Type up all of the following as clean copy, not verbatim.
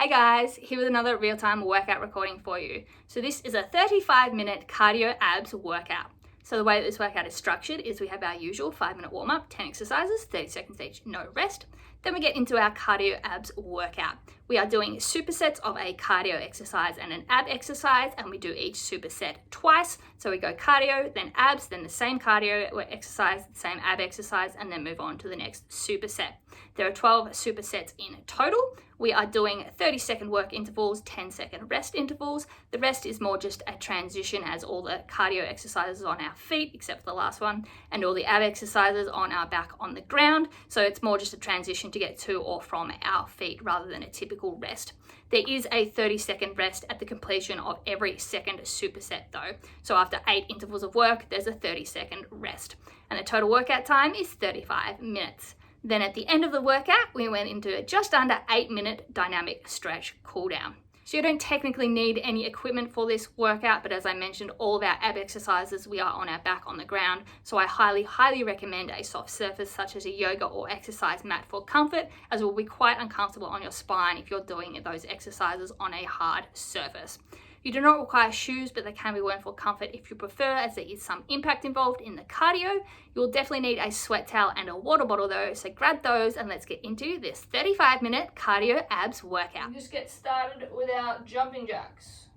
Hey guys, here with another real-time workout recording for you. So this is a 35-minute cardio abs workout. So the way that this workout is structured is we have our usual 5-minute warm-up, 10 exercises, 30 seconds each, no rest. Then we get into our cardio abs workout. We are doing supersets of a cardio exercise and an ab exercise, and we do each superset twice. So we go cardio, then abs, then the same cardio exercise, the same ab exercise, and then move on to the next superset. There are 12 supersets in total. We are doing 30-second work intervals, 10-second rest intervals. The rest is more just a transition as all the cardio exercises on our feet, except for the last one, and all the ab exercises on our back on the ground. So it's more just a transition to get to or from our feet rather than a typical rest. There is a 30-second rest at the completion of every second superset though. So after 8 intervals of work, there's a 30-second rest. And the total workout time is 35 minutes. Then at the end of the workout, we went into just under 8-minute dynamic stretch cool down. So you don't technically need any equipment for this workout, but as I mentioned, all of our ab exercises, we are on our back on the ground. So I highly recommend a soft surface such as a yoga or exercise mat for comfort, as it will be quite uncomfortable on your spine if you're doing those exercises on a hard surface. You do not require shoes, but they can be worn for comfort if you prefer, as there is some impact involved in the cardio. You'll definitely need a sweat towel and a water bottle though, so grab those and let's get into this 35-minute cardio abs workout. Just get started with our jumping jacks.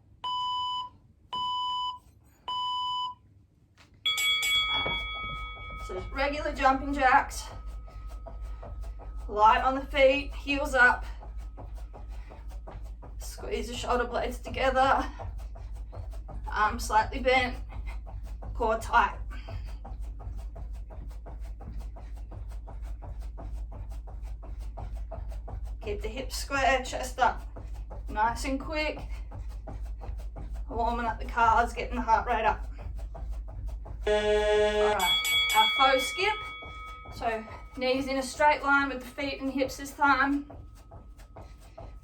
So just regular jumping jacks, light on the feet, heels up. Squeeze the shoulder blades together, arms slightly bent, core tight. Keep the hips square, chest up, nice and quick. Warming up the calves, getting the heart rate up. Alright, our faux skip. So knees in a straight line with the feet and hips this time.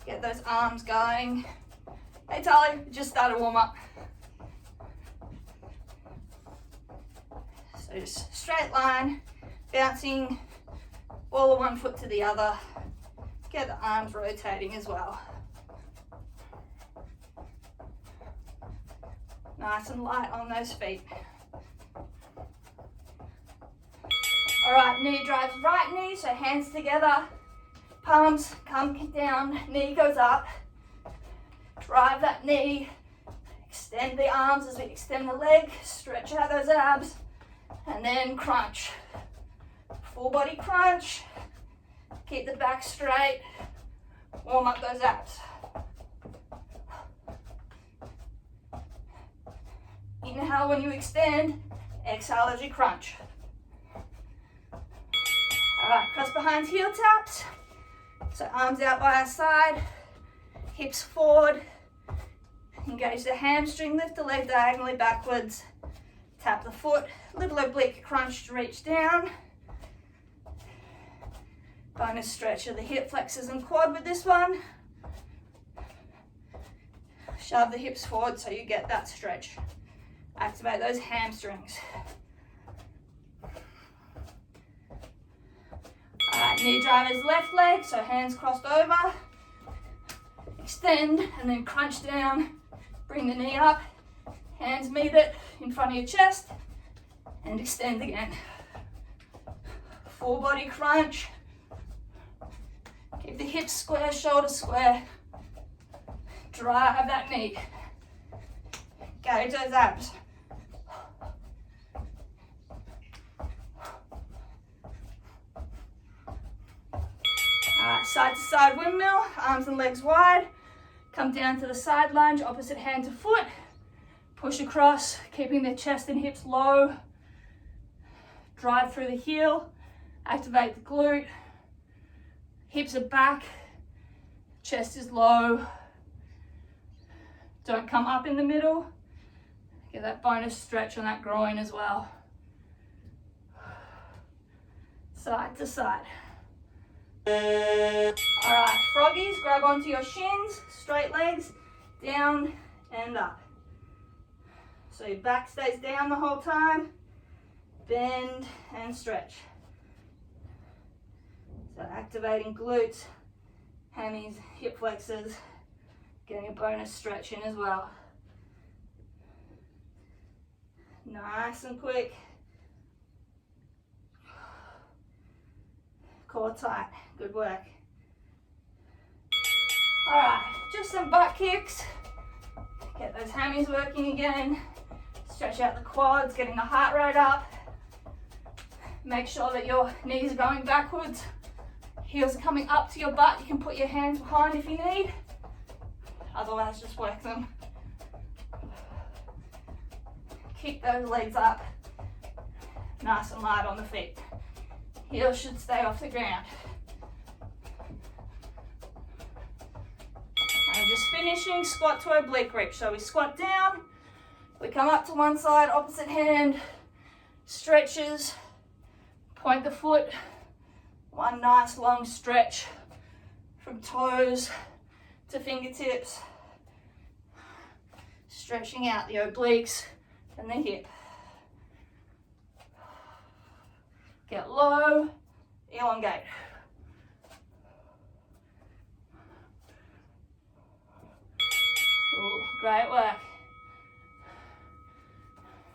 Get those arms going. Hey Tali, just started warm up. So just straight line, bouncing all of one foot to the other. Get the arms rotating as well. Nice and light on those feet. All right, knee drives right knee, so hands together. Palms come down, knee goes up. Drive that knee. Extend the arms as we extend the leg. Stretch out those abs. And then crunch. Full body crunch. Keep the back straight. Warm up those abs. Inhale when you extend. Exhale as you crunch. All right, cross behind heel taps. So arms out by our side, hips forward, engage the hamstring, lift the leg diagonally backwards, tap the foot, little oblique crunch to reach down. Bonus stretch of the hip flexors and quad with this one. Shove the hips forward so you get that stretch. Activate those hamstrings. Knee drive is left leg, so hands crossed over. Extend and then crunch down. Bring the knee up. Hands meet it in front of your chest. And extend again. Full body crunch. Keep the hips square, shoulders square. Drive that knee. Engage those abs. Side to side windmill, arms and legs wide. Come down to the side lunge, opposite hand to foot. Push across, keeping the chest and hips low. Drive through the heel, activate the glute. Hips are back, chest is low. Don't come up in the middle. Get that bonus stretch on that groin as well. Side to side. All right, froggies, grab onto your shins, straight legs, down and up. So your back stays down the whole time, bend and stretch. So activating glutes, hammies, hip flexors, getting a bonus stretch in as well. Nice and quick. Core tight, good work. All right, just some butt kicks. Get those hammies working again. Stretch out the quads, getting the heart rate up. Make sure that your knees are going backwards. Heels are coming up to your butt. You can put your hands behind if you need. Otherwise, just work them. Kick those legs up. Nice and light on the feet. Heels should stay off the ground. And just finishing squat to oblique reach. So we squat down, we come up to one side, opposite hand, stretches, point the foot, one nice long stretch from toes to fingertips, stretching out the obliques and the hip. Get low, elongate. Ooh, great work.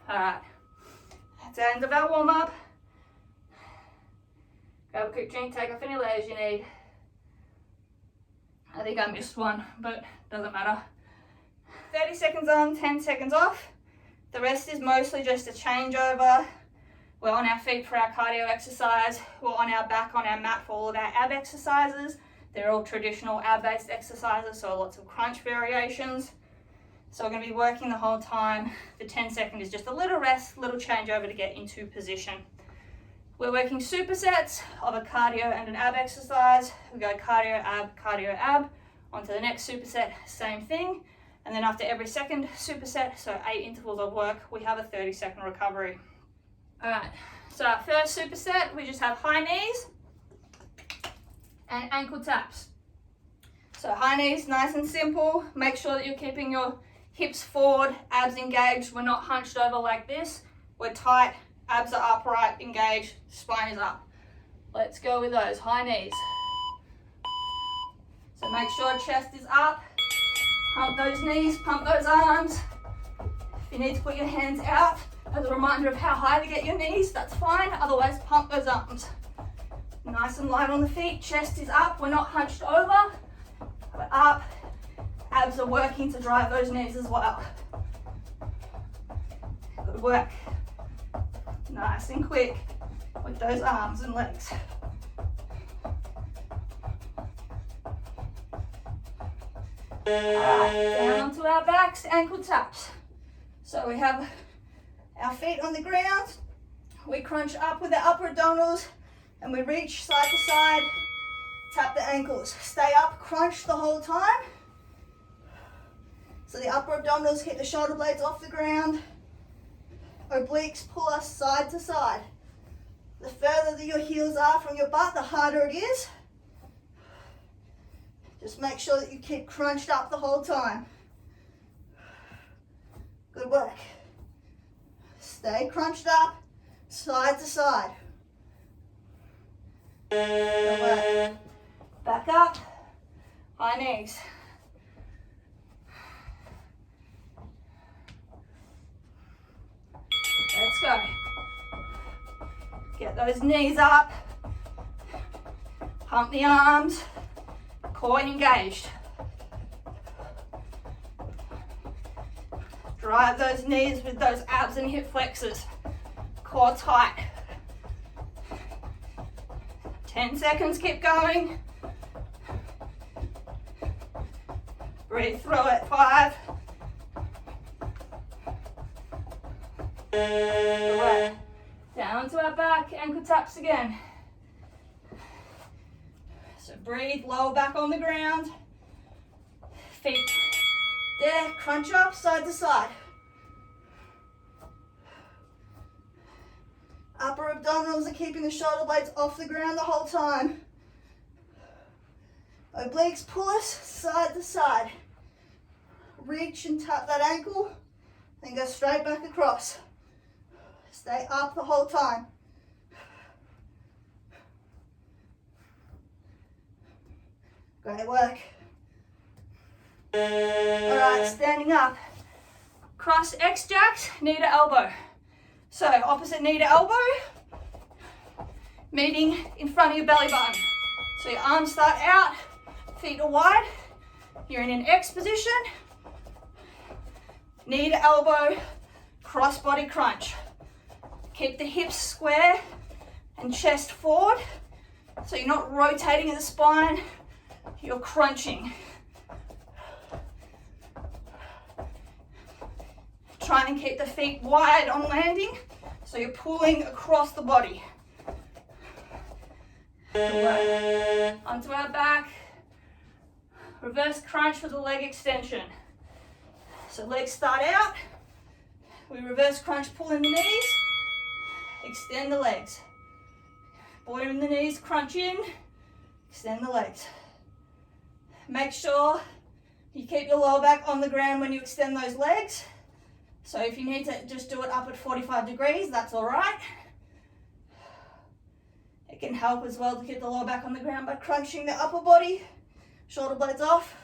All right, that's the end of our warm up. Grab a quick drink, take off any layers you need. I think I missed one, but doesn't matter. 30 seconds on, 10 seconds off. The rest is mostly just a changeover. We're on our feet for our cardio exercise. We're on our back on our mat for all of our ab exercises. They're all traditional ab-based exercises, so lots of crunch variations. So we're going to be working the whole time. The 10 second is just a little rest, little changeover to get into position. We're working supersets of a cardio and an ab exercise. We go cardio, ab, onto the next superset, same thing. And then after every second superset, so 8 intervals of work, we have a 30-second recovery. All right, so our first superset, we just have high knees and ankle taps. So high knees, nice and simple. Make sure that you're keeping your hips forward, abs engaged. We're not hunched over like this. We're tight, abs are upright, engaged, spine is up. Let's go with those high knees. So make sure chest is up. Pump those knees, pump those arms. If you need to put your hands out as a reminder of how high to get your knees, that's fine. Otherwise, pump those arms. Nice and light on the feet, chest is up. We're not hunched over, we're up. Abs are working to drive those knees as well. Good work. Nice and quick with those arms and legs. Alright, down to our backs, ankle taps. So we have our feet on the ground, we crunch up with our upper abdominals and we reach side to side, tap the ankles. Stay up, crunch the whole time. So the upper abdominals hit the shoulder blades off the ground. Obliques pull us side to side. The further that your heels are from your butt, the harder it is. Just make sure that you keep crunched up the whole time. Good work. Stay crunched up, side to side. Good work. Back up, high knees. Let's go. Get those knees up. Pump the arms. Core engaged. Drive those knees with those abs and hip flexors. Core tight. 10 seconds, keep going. Breathe through it, 5. Down to our back, ankle taps again. So breathe, lower back on the ground. Feet there, crunch up, side to side. Upper abdominals are keeping the shoulder blades off the ground the whole time. Obliques pull us side to side. Reach and tap that ankle, then go straight back across. Stay up the whole time. Great work. All right, standing up. Cross X jacks, knee to elbow. So opposite knee to elbow, meeting in front of your belly button. So your arms start out, feet are wide. You're in an X position. Knee to elbow, cross body crunch. Keep the hips square and chest forward. So you're not rotating at the spine, you're crunching. Try and keep the feet wide on landing, so you're pulling across the body. Onto our back. Reverse crunch with a leg extension. So legs start out. We reverse crunch, pull in the knees. Extend the legs. Pull in the knees, crunch in. Extend the legs. Make sure you keep your lower back on the ground when you extend those legs. So if you need to just do it up at 45 degrees, that's all right. It can help as well to keep the lower back on the ground by crunching the upper body, shoulder blades off.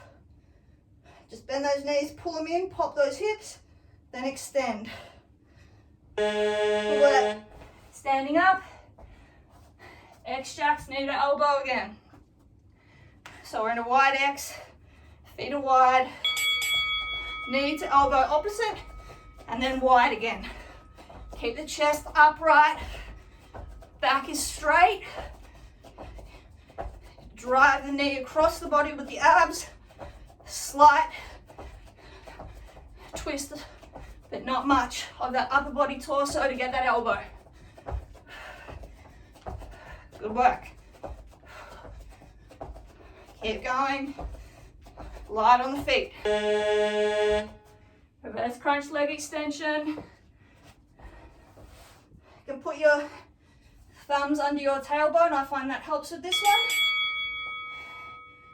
Just bend those knees, pull them in, pop those hips, then extend. Good work. Standing up, X jacks, knee to elbow again. So we're in a wide X, feet are wide, knee to elbow opposite, and then wide again. Keep the chest upright, back is straight. Drive the knee across the body with the abs, slight twist, but not much of that upper body torso to get that elbow. Good work. Keep going. Light on the feet. Reverse crunch leg extension. You can put your thumbs under your tailbone. I find that helps with this one.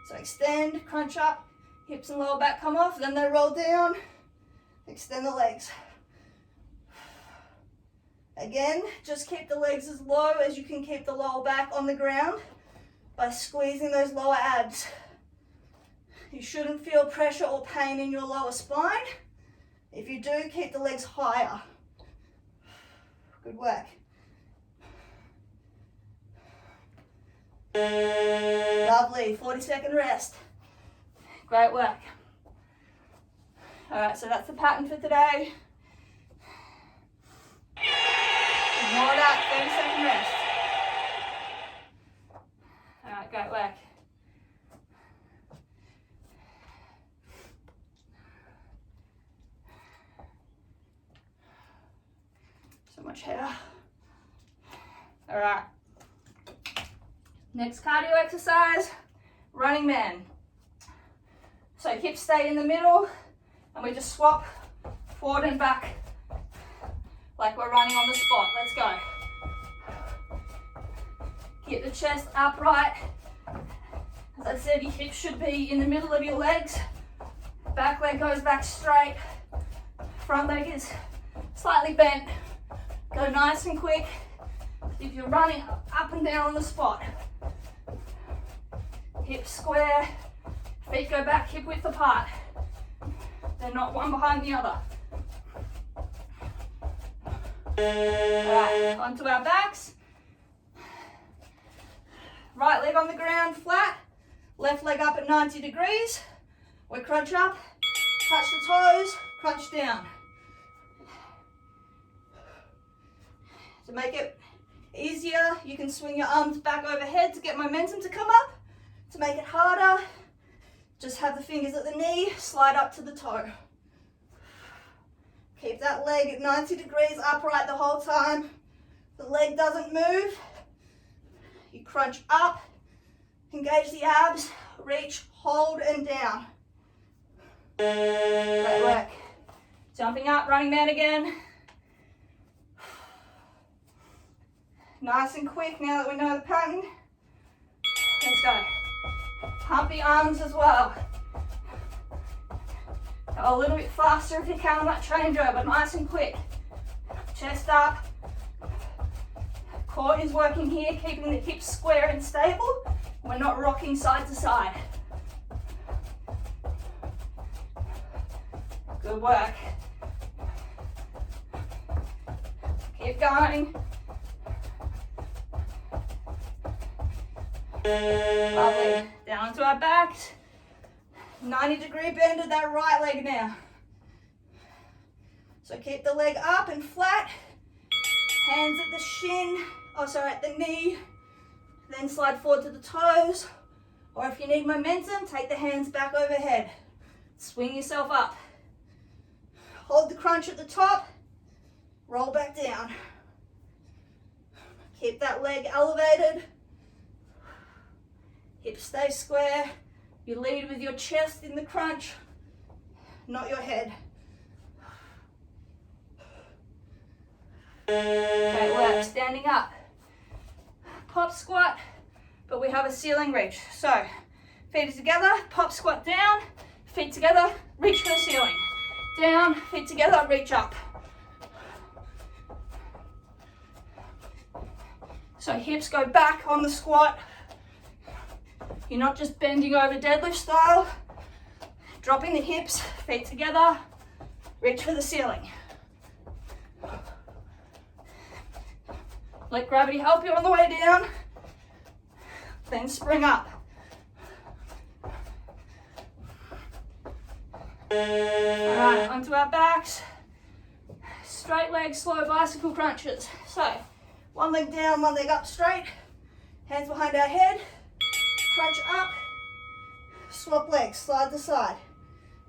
So extend, crunch up, hips and lower back come off, then they roll down. Extend the legs. Again, just keep the legs as low as you can keep the lower back on the ground by squeezing those lower abs. You shouldn't feel pressure or pain in your lower spine. If you do, keep the legs higher. Good work. Lovely, 40-second rest. Great work. All right, so that's the pattern for today. Ignore that, 30-second rest. All right, great work. So much hair. All right. Next cardio exercise, running man. So hips stay in the middle and we just swap forward and back like we're running on the spot. Let's go. Keep the chest upright. As I said, your hips should be in the middle of your legs. Back leg goes back straight. Front leg is slightly bent. Go nice and quick. If you're running up and down on the spot. Hips square, feet go back hip width apart. They're not one behind the other. Alright, onto our backs. Right leg on the ground flat, left leg up at 90 degrees. We crunch up, touch the toes, crunch down. To make it easier, you can swing your arms back overhead to get momentum to come up. To make it harder, just have the fingers at the knee, slide up to the toe. Keep that leg at 90 degrees upright the whole time. The leg doesn't move. You crunch up, engage the abs, reach, hold and down. Great work. Jumping up, running man again. Nice and quick now that we know the pattern. Let's go. Pump the arms as well. Go a little bit faster if you can on that changeover, but nice and quick. Chest up. Core is working here, keeping the hips square and stable. We're not rocking side to side. Good work. Keep going. Lovely. Down to our backs. 90-degree bend of that right leg now. So keep the leg up and flat. Hands at the shin, at the knee. Then slide forward to the toes. Or if you need momentum, take the hands back overhead. Swing yourself up. Hold the crunch at the top. Roll back down. Keep that leg elevated. Hips stay square. You lead with your chest in the crunch, not your head. Great work, standing up. Pop squat, but we have a ceiling reach. So, feet together, pop squat down, feet together, reach for the ceiling. Down, feet together, reach up. So hips go back on the squat. You're not just bending over deadlift style. Dropping the hips, feet together, reach for the ceiling. Let gravity help you on the way down. Then spring up. Alright, onto our backs. Straight leg, slow bicycle crunches. So, one leg down, one leg up straight. Hands behind our head. Crunch up. Swap legs, side to side.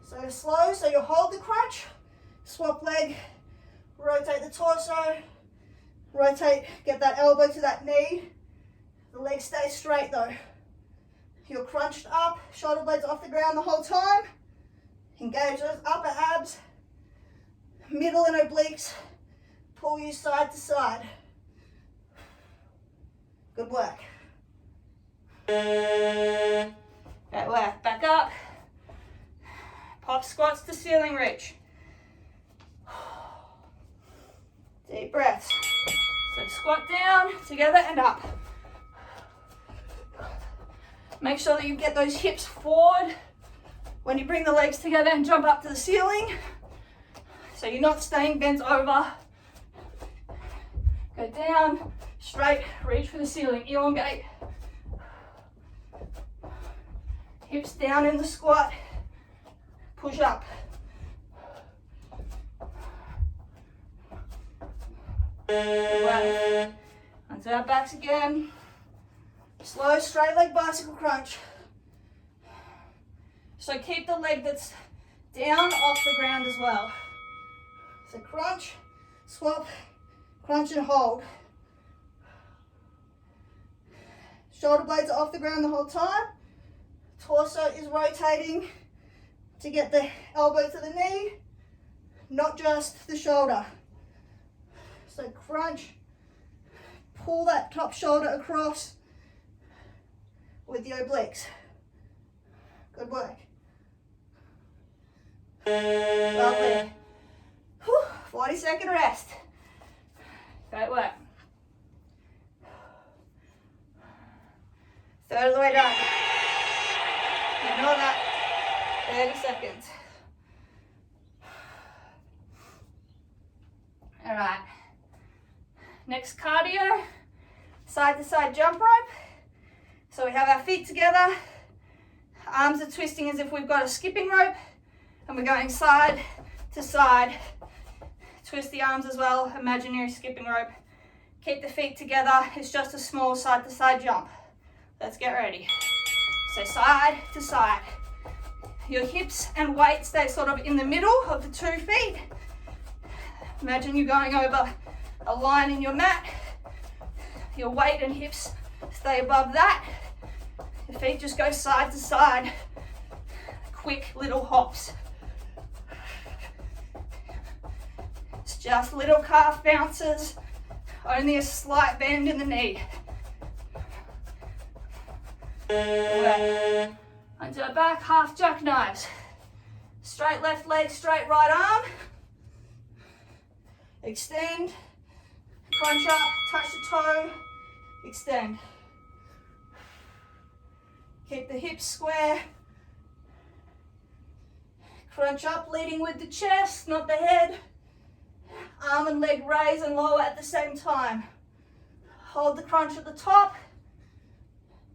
So slow, so you hold the crunch. Swap leg. Rotate the torso. Rotate, get that elbow to that knee. The leg stays straight though. You're crunched up, shoulder blades off the ground the whole time. Engage those upper abs, middle and obliques. Pull you side to side. Good work. Great work. Back up. Pop squats to ceiling reach. Deep breaths. So squat down, together and up. Make sure that you get those hips forward when you bring the legs together and jump up to the ceiling. So you're not staying bent over. Go down, straight, reach for the ceiling, elongate. Hips down in the squat, push up. Right. Onto our backs again. Slow, straight leg bicycle crunch. So keep the leg that's down off the ground as well. So crunch, swap, crunch and hold. Shoulder blades are off the ground the whole time. Torso is rotating to get the elbow to the knee, not just the shoulder. So crunch, pull that top shoulder across with the obliques. Good work. Lovely. 40-second rest. Great work. Third of the way done. Ignore that. 30 seconds. All right. Next cardio, side to side jump rope. So we have our feet together, arms are twisting as if we've got a skipping rope, and we're going side to side. Twist the arms as well, imaginary skipping rope. Keep the feet together, it's just a small side to side jump. Let's get ready. So side to side. Your hips and weight stay sort of in the middle of the 2 feet. Imagine you going over a line in your mat. Your weight and hips stay above that. Your feet just go side to side. Quick little hops. It's just little calf bounces. Only a slight bend in the knee. Onto our back, half jackknives. Straight left leg, straight right arm. Extend. Crunch up, touch the toe, extend. Keep the hips square. Crunch up, leading with the chest, not the head. Arm and leg raise and lower at the same time. Hold the crunch at the top.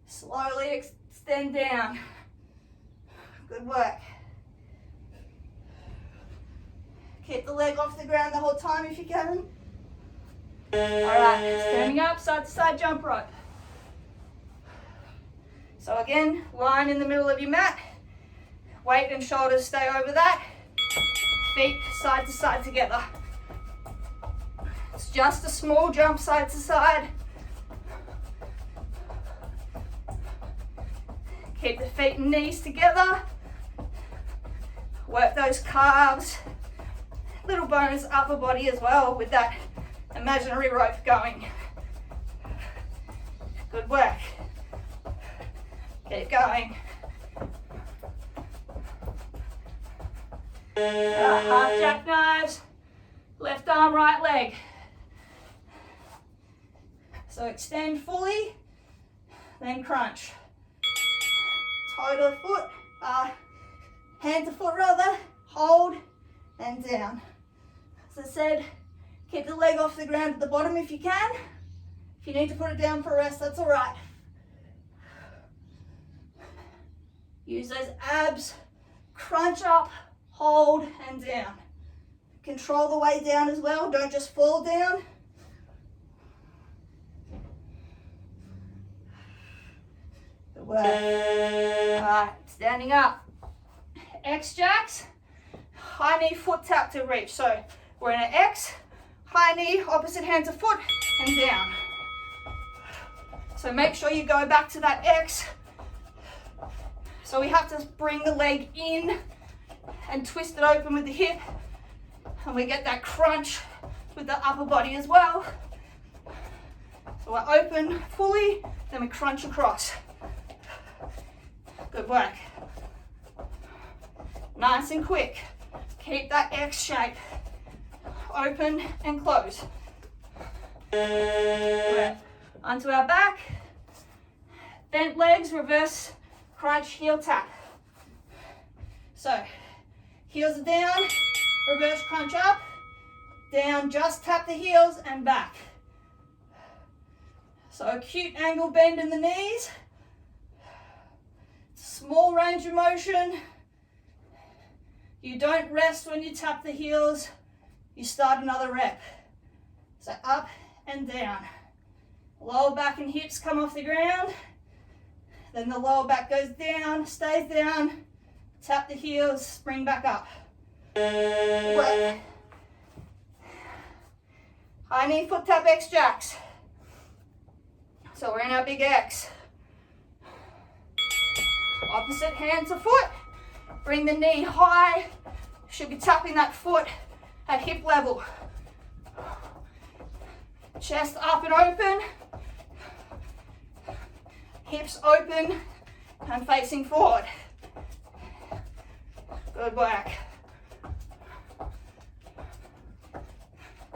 Slowly extend down. Good work. Keep the leg off the ground the whole time if you can. Alright, standing up, side to side jump rope. So again, line in the middle of your mat. Weight and shoulders stay over that. Feet side to side together. It's just a small jump side to side. Keep the feet and knees together. Work those calves. Little bonus upper body as well with that imaginary rope going. Good work. Keep going. Half jackknives. Left arm, right leg. So extend fully, then crunch. Toe to foot, hand to foot rather, hold and down. As I said, keep the leg off the ground at the bottom if you can. If you need to put it down for rest, that's all right. Use those abs, crunch up, hold and down. Control the way down as well, don't just fall down. Good work. Alright, standing up. X-jacks, high knee foot tap to reach. So we're in an X, high knee, opposite hand to foot and down. So make sure you go back to that X. So we have to bring the leg in and twist it open with the hip. And we get that crunch with the upper body as well. So we're open fully, then we crunch across. Good work. Nice and quick. Keep that X shape. Open and close. Good. Onto our back. Bent legs, reverse crunch, heel tap. So, heels are down, reverse crunch up, down, just tap the heels and back. So acute angle bend in the knees, small range of motion. You don't rest when you tap the heels, you start another rep. So up and down. Lower back and hips come off the ground, then the lower back goes down, stays down, tap the heels, spring back up. Work. High knee foot tap X jacks. So we're in our big X. Opposite hand to foot. Bring the knee high. Should be tapping that foot at hip level. Chest up and open. Hips open and facing forward. Good work.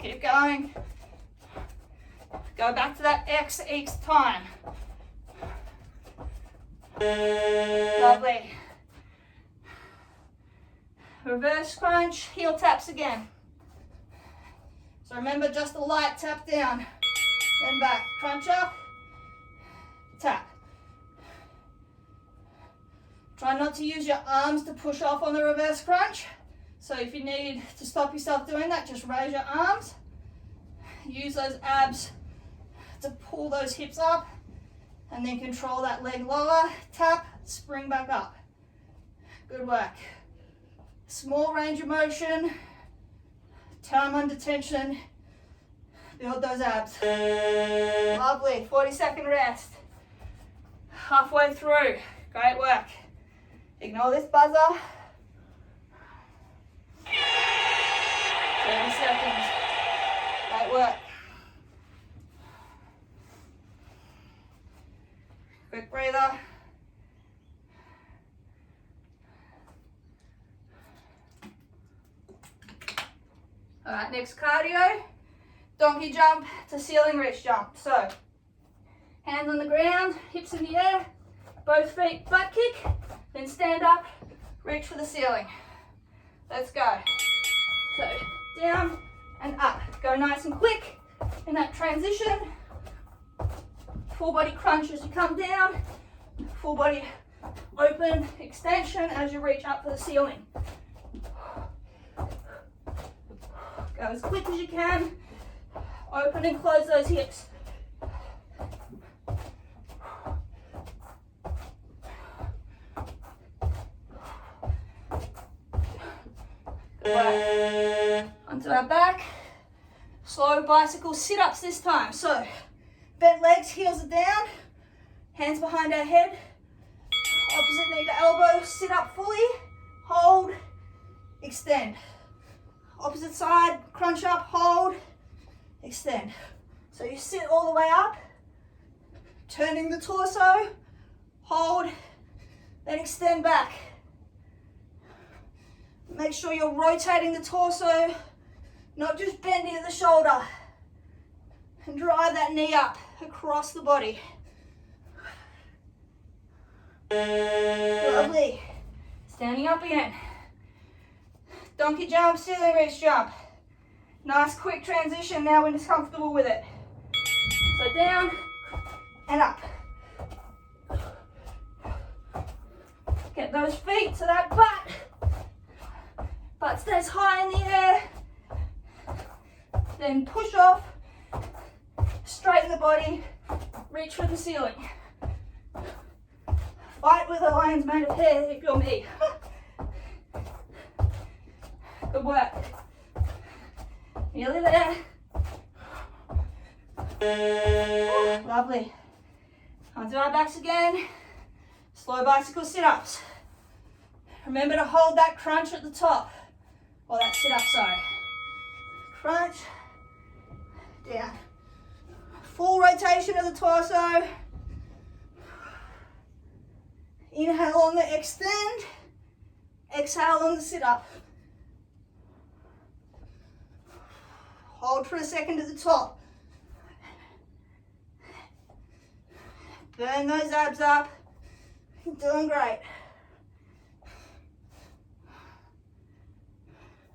Keep going. Go back to that X each time. Lovely. Reverse crunch, heel taps again. So remember, just a light tap down, then back. Crunch up, tap. Try not to use your arms to push off on the reverse crunch. So if you need to stop yourself doing that, just raise your arms. Use those abs to pull those hips up and then control that leg lower. Tap, spring back up. Good work. Small range of motion. Time under tension. Build those abs. Lovely. 40-second rest. Halfway through. Great work. Ignore this buzzer. 30 seconds. Great work. Quick breather. All right, next cardio. Donkey jump to ceiling reach jump. So, hands on the ground, hips in the air, both feet butt kick, then stand up, reach for the ceiling. Let's go. So down and up. Go nice and quick in that transition. Full body crunch as you come down. Full body open extension as you reach up for the ceiling. Go as quick as you can. Open and close those hips. Onto our back. Slow bicycle sit-ups this time. So, bent legs, heels are down, hands behind our head, opposite knee to elbow, sit up fully, hold, extend. Opposite side, crunch up, hold, extend. So you sit all the way up, turning the torso, hold, then extend back. Make sure you're rotating the torso, not just bending at the shoulder. And drive that knee up across the body. Lovely. Standing up again. Donkey jump, ceiling reach jump. Nice quick transition now when it's comfortable with it. So down and up. Get those feet to that butt stays high in the air. Then push off, straighten the body, reach for the ceiling. Fight with a lion's mane of hair if you're me. Good work. Nearly there. Lovely. Onto our backs again. Slow bicycle sit-ups. Remember to hold that crunch at the top. Or that sit-up, sorry. Crunch. Down. Full rotation of the torso. Inhale on the extend. Exhale on the sit-up. Hold for a second at the top. Burn those abs up. You're doing great.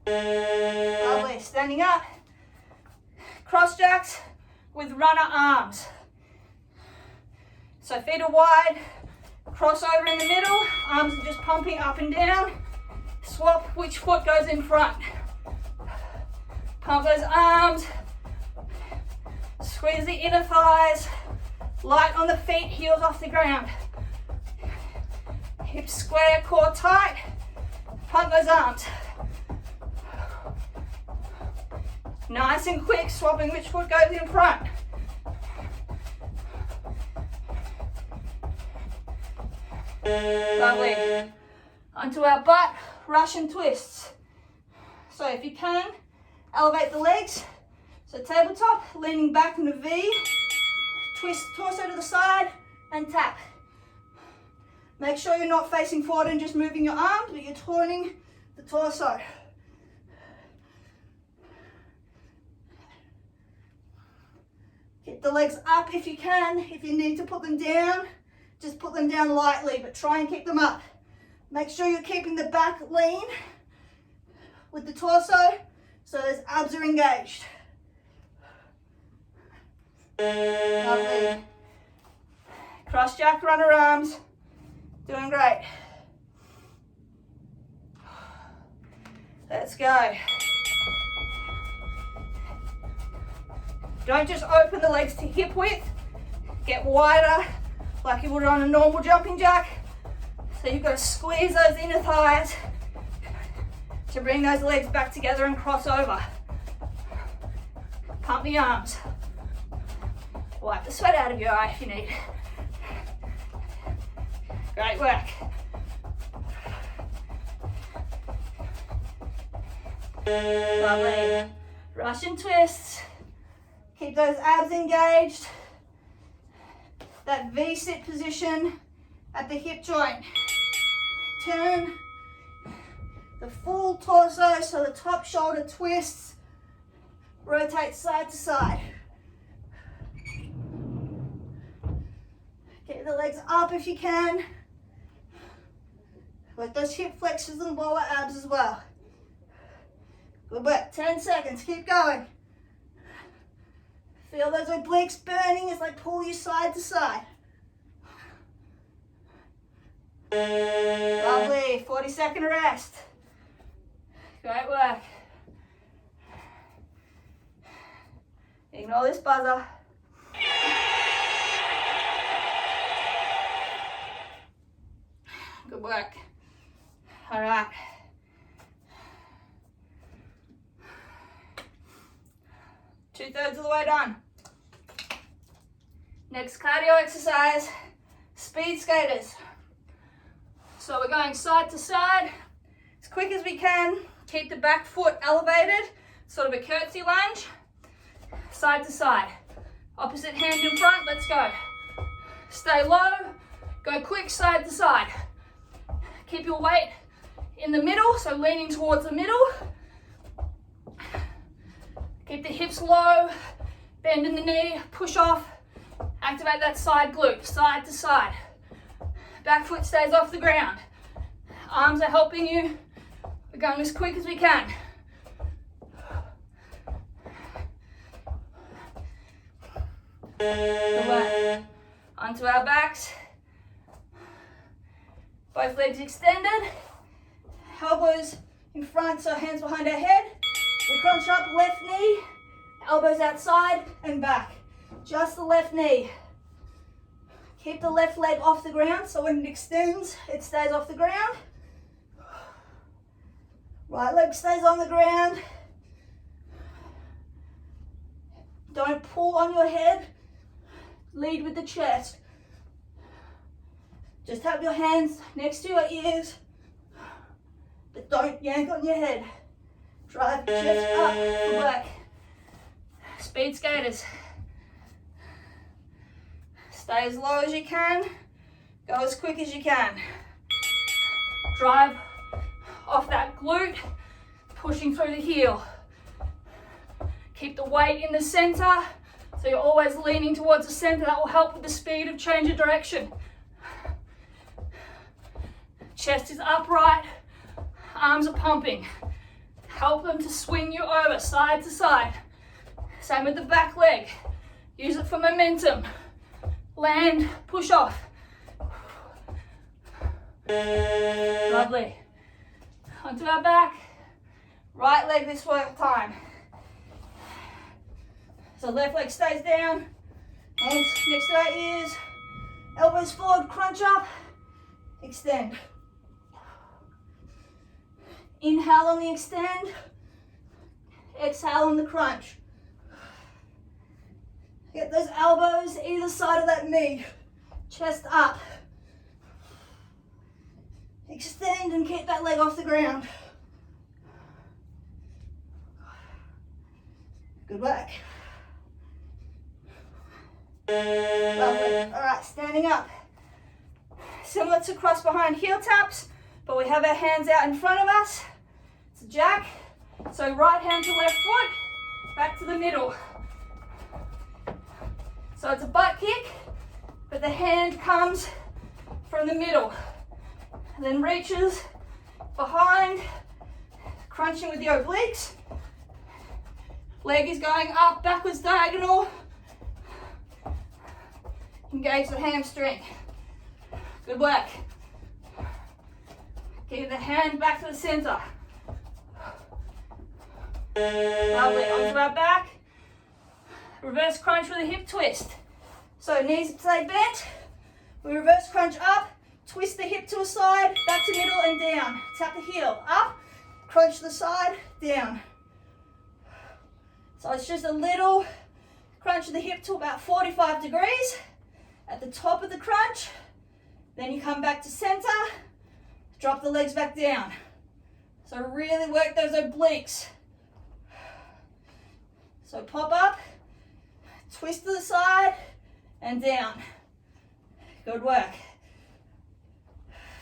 Lovely. Standing up. Cross jacks with runner arms. So feet are wide. Crossover in the middle. Arms are just pumping up and down. Swap which foot goes in front. Pump those arms. Squeeze the inner thighs. Light on the feet, heels off the ground. Hips square, core tight. Pump those arms. Nice and quick, swapping which foot goes in front. Lovely. Onto our butt, Russian twists. So if you can, elevate the legs. So tabletop, leaning back in a V. Twist torso to the side and tap. Make sure you're not facing forward and just moving your arms, but you're turning the torso. Get the legs up if you can. If you need to put them down, just put them down lightly, but try and keep them up. Make sure you're keeping the back lean with the torso so those abs are engaged. Lovely. Cross jack, runner arms. Doing great. Let's go. Don't just open the legs to hip width. Get wider like you would on a normal jumping jack. So you've got to squeeze those inner thighs to bring those legs back together and cross over. Pump the arms. Wipe the sweat out of your eye if you need. Great work. Lovely. Russian twists. Keep those abs engaged. That V-sit position at the hip joint. Turn the full torso so the top shoulder twists. Rotate side to side. Get the legs up if you can. Work those hip flexors and lower abs as well. Good work. 10 seconds. Keep going. Feel those obliques burning as they pull you side to side. Lovely. 40-second rest. Great work. Ignore this buzzer. Good work. All right. Two-thirds of the way done. Next cardio exercise, speed skaters. So we're going side to side as quick as we can. Keep the back foot elevated, sort of a curtsy lunge. Side to side. Opposite hand in front, let's go. Stay low, go quick side to side. Keep your weight in the middle, so leaning towards the middle. Keep the hips low, bend in the knee, push off. Activate that side glute, side to side. Back foot stays off the ground. Arms are helping you. We're going as quick as we can. Good work. Onto our backs. Both legs extended. Elbows in front, so hands behind our head. We crunch up, left knee, elbows outside and back. Just the left knee. Keep the left leg off the ground, so when it extends, it stays off the ground. Right leg stays on the ground. Don't pull on your head. Lead with the chest. Just have your hands next to your ears, but don't yank on your head. Drive the chest up, good work. Speed skaters. Stay as low as you can, go as quick as you can. Drive off that glute, pushing through the heel. Keep the weight in the center, so you're always leaning towards the center. That will help with the speed of change of direction. Chest is upright, arms are pumping. Help them to swing you over side to side. Same with the back leg. Use it for momentum. Land, push off. Lovely. Onto our back. Right leg this time. So left leg stays down. Hands next to our ears. Elbows forward, crunch up. Extend. Inhale on the extend. Exhale on the crunch. Get those elbows either side of that knee. Chest up. Extend and keep that leg off the ground. Good work. Lovely. All right, standing up. Similar to cross behind heel taps, but we have our hands out in front of us. It's a jack. So right hand to left foot, back to the middle. So it's a butt kick, but the hand comes from the middle. And then reaches behind, crunching with the obliques. Leg is going up, backwards diagonal. Engage the hamstring. Good work. Keep the hand back to the center. Lovely, onto our back. Reverse crunch with a hip twist. So knees stay bent. We reverse crunch up, twist the hip to a side, back to middle and down. Tap the heel, up, crunch the side, down. So it's just a little crunch of the hip to about 45 degrees at the top of the crunch. Then you come back to center, drop the legs back down. So really work those obliques. So pop up, twist to the side and down. Good work.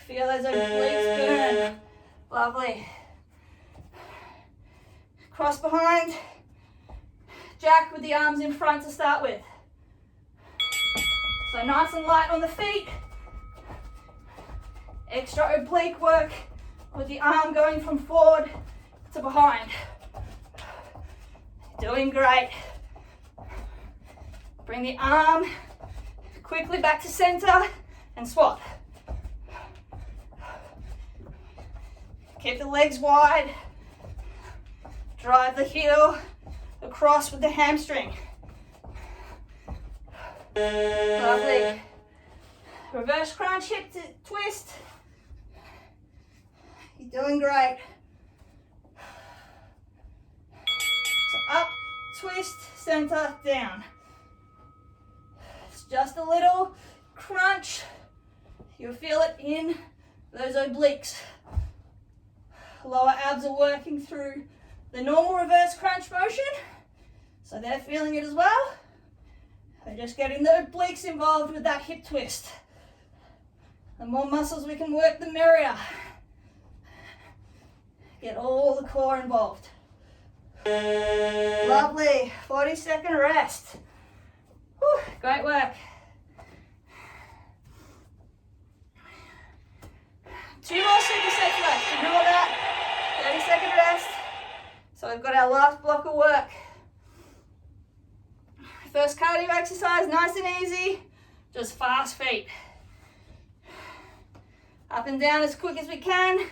Feel those obliques burn. Lovely. Cross behind. Jack with the arms in front to start with. So nice and light on the feet. Extra oblique work with the arm going from forward to behind. Doing great. Bring the arm quickly back to center and swap. Keep the legs wide. Drive the heel across with the hamstring. Lovely. Reverse crunch, hip twist. You're doing great. So up, twist, center, down. It's just a little crunch. You'll feel it in those obliques. Lower abs are working through the normal reverse crunch motion, so they're feeling it as well. We're just getting the obliques involved with that hip twist. The more muscles we can work, the merrier. Get all the core involved. Lovely. 40-second rest. Whew, great work. 2 more supersets left. Ignore that. 30-second rest. So we've got our last block of work. First cardio exercise, nice and easy. Just fast feet. Up and down as quick as we can.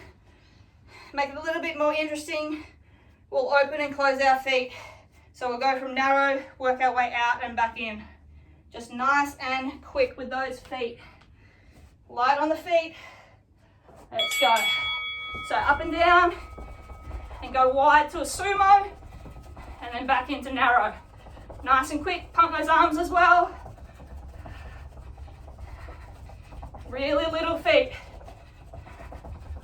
Make it a little bit more interesting. We'll open and close our feet. So we'll go from narrow, work our way out and back in. Just nice and quick with those feet. Light on the feet. Let's go. So up and down and go wide to a sumo and then back into narrow. Nice and quick, pump those arms as well. Really little feet.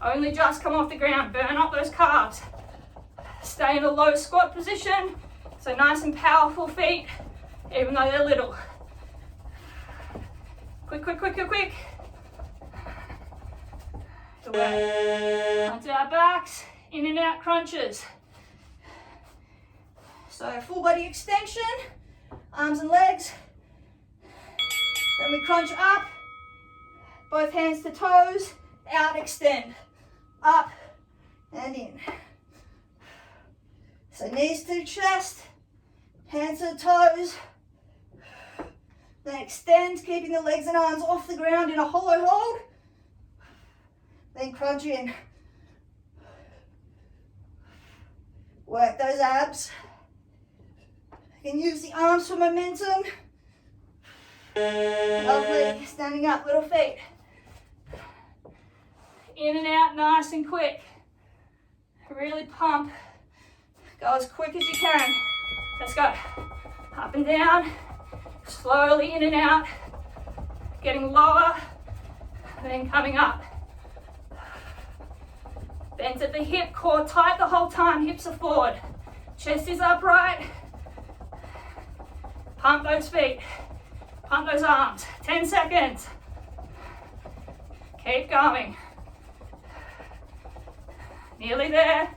Only just come off the ground, burn up those calves. Stay in a low squat position, so nice and powerful feet, even though they're little. Quick, quick, quick, quick, quick. Onto our backs, in and out crunches. So full body extension, arms and legs. Then we crunch up, both hands to toes, out, extend, up and in. So knees to chest, hands to the toes. Then extend, keeping the legs and arms off the ground in a hollow hold. Then crunch in. Work those abs. You can use the arms for momentum. Lovely. Standing up, little feet. In and out, nice and quick. Really pump. Go as quick as you can. Let's go. Up and down. Slowly in and out. Getting lower. Then coming up. Bend at the hip, core tight the whole time. Hips are forward. Chest is upright. Pump those feet. Pump those arms. 10 seconds. Keep going. Nearly there.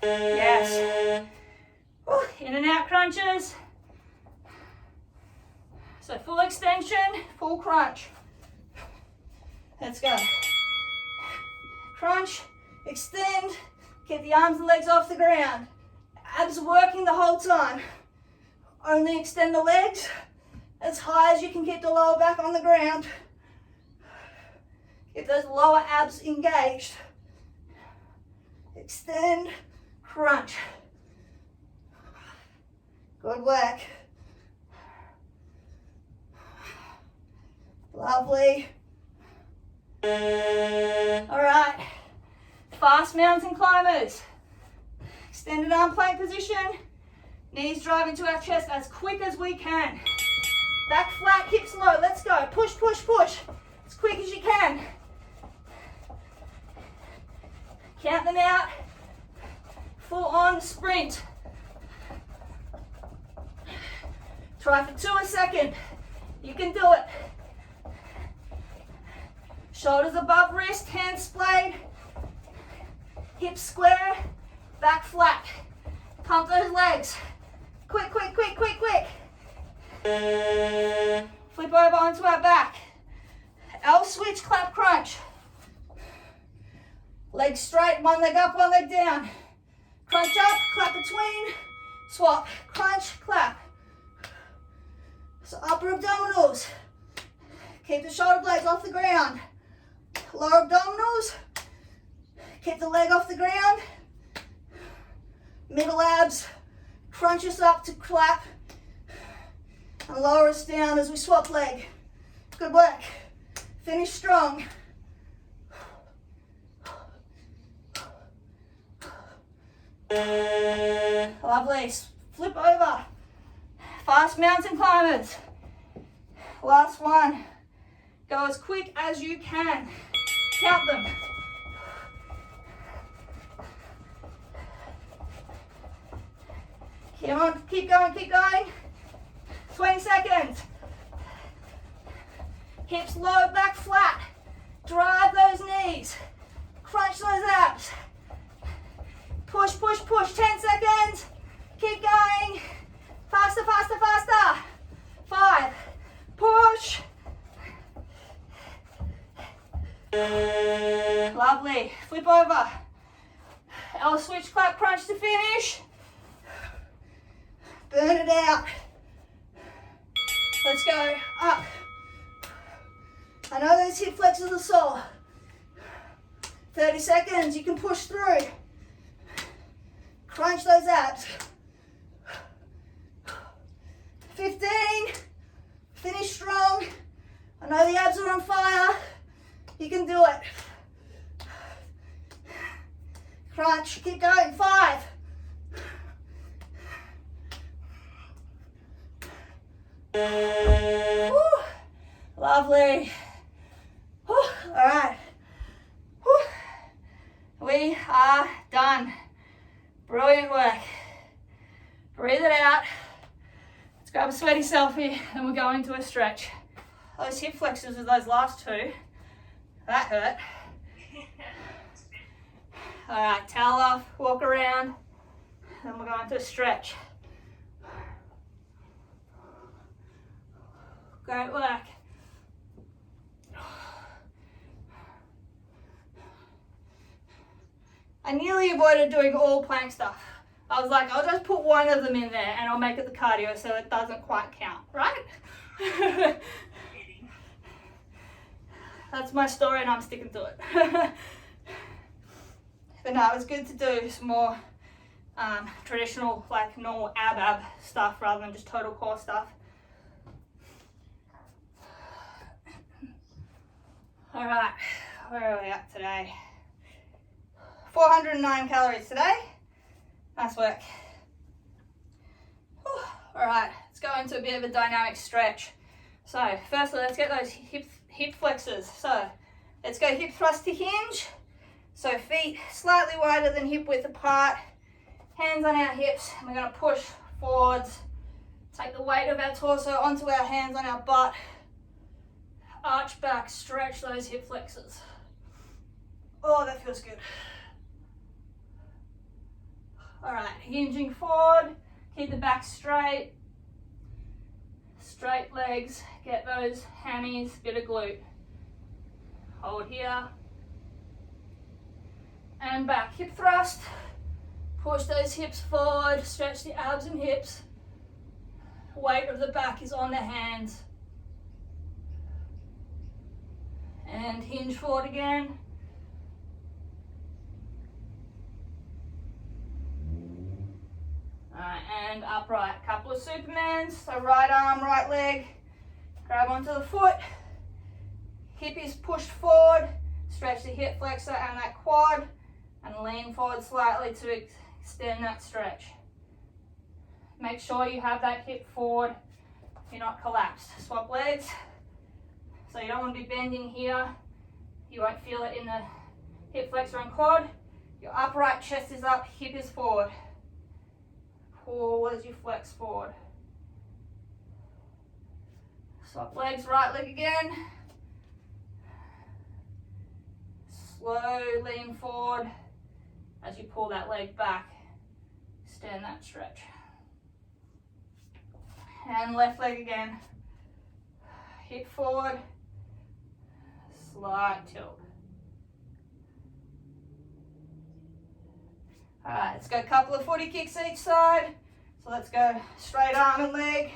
Yes. Woo. In and out crunches. So full extension, full crunch. Let's go. Crunch, extend, get the arms and legs off the ground. Abs working the whole time. Only extend the legs as high as you can keep the lower back on the ground. Get those lower abs engaged. Extend, crunch. Good work. Lovely. All right, fast mountain climbers. Extended arm plank position. Knees drive into our chest as quick as we can. Back flat, hips low. Let's go. Push, push, push. As quick as you can. Count them out. Full on sprint. Try for 2 a second. You can do it. Shoulders above wrist, hands splayed. Hips square, back flat. Pump those legs. Quick, quick, quick, quick, quick. Flip over onto our back. L switch, clap crunch. Legs straight, one leg up, one leg down. Crunch up, clap between, swap, crunch, clap. So upper abdominals, keep the shoulder blades off the ground. Lower abdominals, keep the leg off the ground. Middle abs, crunch us up to clap and lower us down as we swap leg. Good work. Finish strong. Lovely. Flip over. Fast mountain climbers. Last one. Go as quick as you can. Count them. Come on, keep going, keep going. 20 seconds. Hips low, back flat. Drive those knees. Crunch those abs. Push, push, push. 10 seconds. Keep going. Faster, faster, faster. 5. Push. Lovely. Flip over. L switch, clap, crunch to finish. Burn it out. Let's go up. I know those hip flexors are sore. 30 seconds, you can push through. Crunch those abs. 15. Finish strong. I know the abs are on fire. You can do it. Crunch, keep going. 5. Woo. Lovely. Woo. All right. Woo. We are done. Brilliant work. Breathe it out. Let's grab a sweaty selfie and we'll go into a stretch. Those hip flexors with those last two, that hurt. All right, towel off, walk around, then we'll go into a stretch. Great work. I nearly avoided doing all plank stuff. I was like, I'll just put one of them in there and I'll make it the cardio so it doesn't quite count, right? That's my story and I'm sticking to it. But no, it was good to do some more traditional, like normal ab stuff rather than just total core stuff. All right, where are we at today? 409 calories today. Nice work. Whew. All right, let's go into a bit of a dynamic stretch. So firstly, let's get those hip flexors. So let's go hip thrust to hinge. So feet slightly wider than hip width apart. Hands on our hips. And we're gonna push forwards. Take the weight of our torso onto our hands on our butt. Arch back, stretch those hip flexors. Oh, that feels good. All right, hinging forward, keep the back straight. Straight legs, get those hammies, bit of glute. Hold here. And back, hip thrust. Push those hips forward, stretch the abs and hips. Weight of the back is on the hands. And hinge forward again. Alright, and upright. Couple of Supermans. So right arm, right leg. Grab onto the foot. Hip is pushed forward. Stretch the hip flexor and that quad. And lean forward slightly to extend that stretch. Make sure you have that hip forward. You're not collapsed. Swap legs. So you don't want to be bending here. You won't feel it in the hip flexor and quad. Your upright chest is up, hip is forward. Pull as you flex forward. Swap legs, right leg again. Slow lean forward as you pull that leg back. Extend that stretch. And left leg again. Hip forward. Slight tilt. All right, let's go a couple of footy kicks each side. So let's go straight arm and leg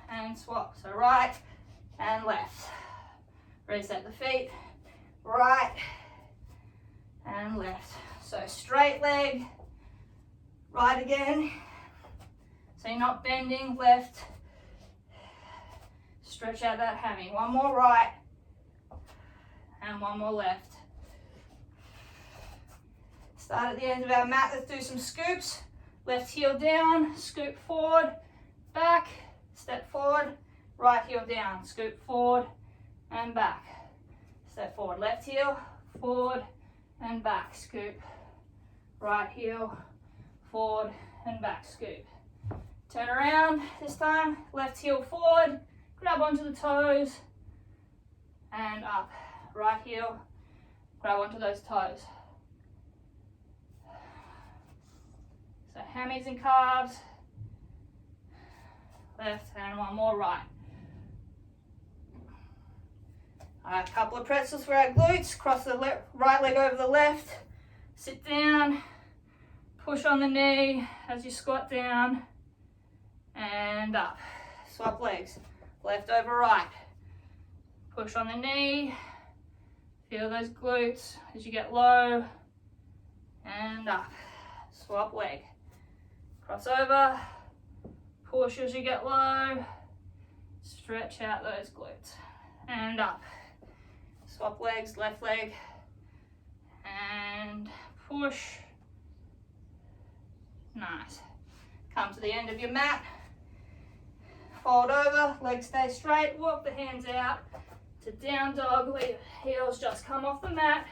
and swap. So right and left. Reset the feet, right and left. So straight leg, right again. So you're not bending, left. Stretch out that hammy. One more right and one more left. Start at the end of our mat. Let's do some scoops. Left heel down, scoop forward, back, step forward, right heel down, scoop forward and back. Step forward, left heel, forward and back, scoop. Right heel, forward and back, scoop. Turn around this time, left heel forward, grab onto the toes and up. Right heel, grab onto those toes. So hammies and calves, left and one more right. A couple of pretzels for our glutes, cross the right leg over the left, sit down, push on the knee as you squat down and up. Swap legs, left over right, push on the knee, feel those glutes as you get low and up. Swap leg. Cross over, push as you get low, stretch out those glutes, and up. Swap legs, left leg, and push. Nice. Come to the end of your mat, fold over, legs stay straight, walk the hands out to down dog, let your heels just come off the mat,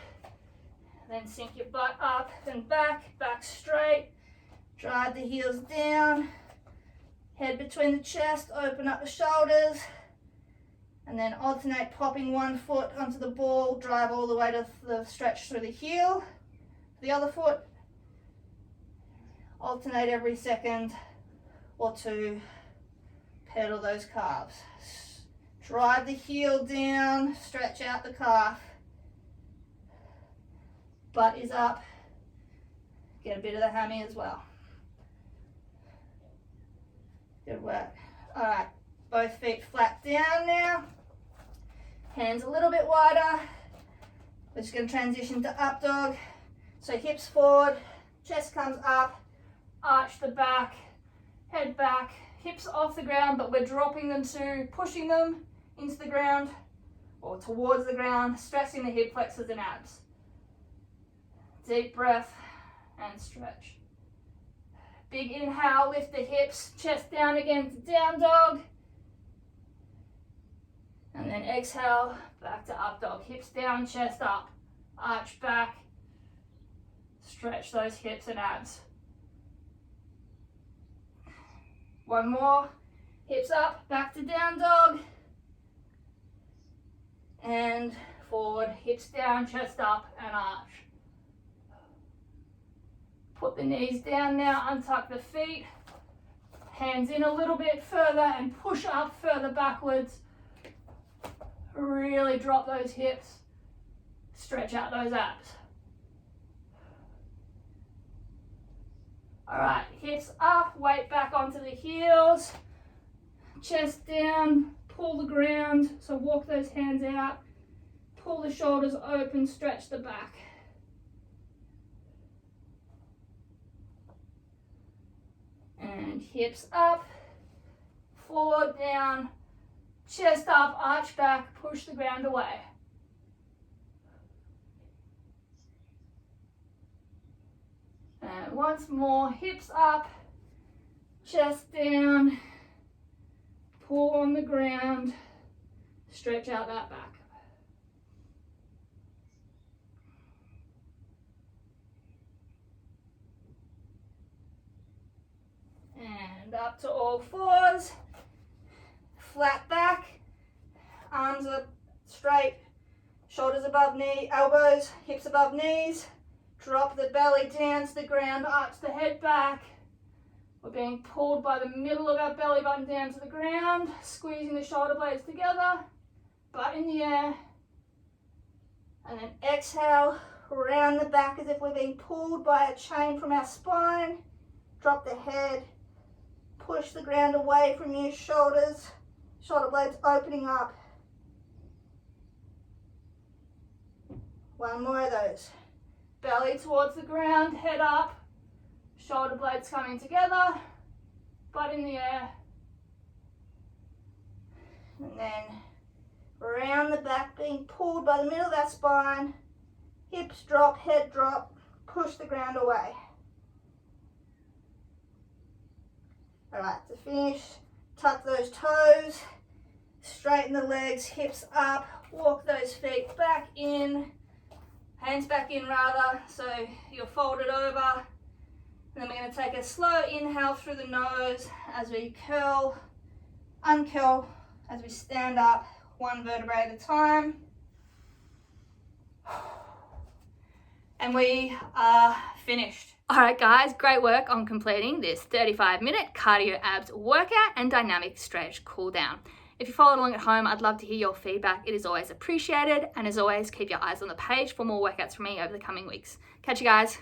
then sink your butt up and back, back straight. Drive the heels down, head between the chest, open up the shoulders, and then alternate popping one foot onto the ball, drive all the way to the stretch through the heel, the other foot. Alternate every second or two, pedal those calves. Drive the heel down, stretch out the calf. Butt is up, get a bit of the hammy as well. Good work. All right, both feet flat down now. Hands a little bit wider. We're just going to transition to up dog. So hips forward, chest comes up, arch the back, head back, hips off the ground, but we're dropping them to pushing them into the ground or towards the ground, stressing the hip flexors and abs. Deep breath and stretch. Big inhale, lift the hips, chest down again to down dog. And then exhale, back to up dog. Hips down, chest up, arch back. Stretch those hips and abs. One more, hips up, back to down dog. And forward, hips down, chest up and arch. Put the knees down now, untuck the feet, hands in a little bit further and push up further backwards. Really drop those hips, stretch out those abs. All right, hips up, weight back onto the heels, chest down, pull the ground, so walk those hands out, pull the shoulders open, stretch the back. And hips up, forward, down, chest up, arch back, push the ground away. And once more, hips up, chest down, pull on the ground, stretch out that back. And up to all fours, flat back, arms are straight, shoulders above knee, elbows, hips above knees, drop the belly down to the ground, arch the head back. We're being pulled by the middle of our belly button down to the ground, squeezing the shoulder blades together, butt in the air, and then exhale, Round the back as if we're being pulled by a chain from our spine. Drop the head. Push the ground away from you, shoulders, shoulder blades opening up. One more of those. Belly towards the ground, head up, shoulder blades coming together, butt in the air. And then round the back, being pulled by the middle of that spine, hips drop, head drop, push the ground away. All right, to finish, tuck those toes, straighten the legs, hips up, walk those feet back in, hands back in rather, so you're folded over. And then we're going to take a slow inhale through the nose as we curl, uncurl, as we stand up, one vertebrae at a time. And we are finished. All right, guys, great work on completing this 35-minute cardio abs workout and dynamic stretch cool down. If you followed along at home, I'd love to hear your feedback. It is always appreciated. And as always, keep your eyes on the page for more workouts from me over the coming weeks. Catch you guys.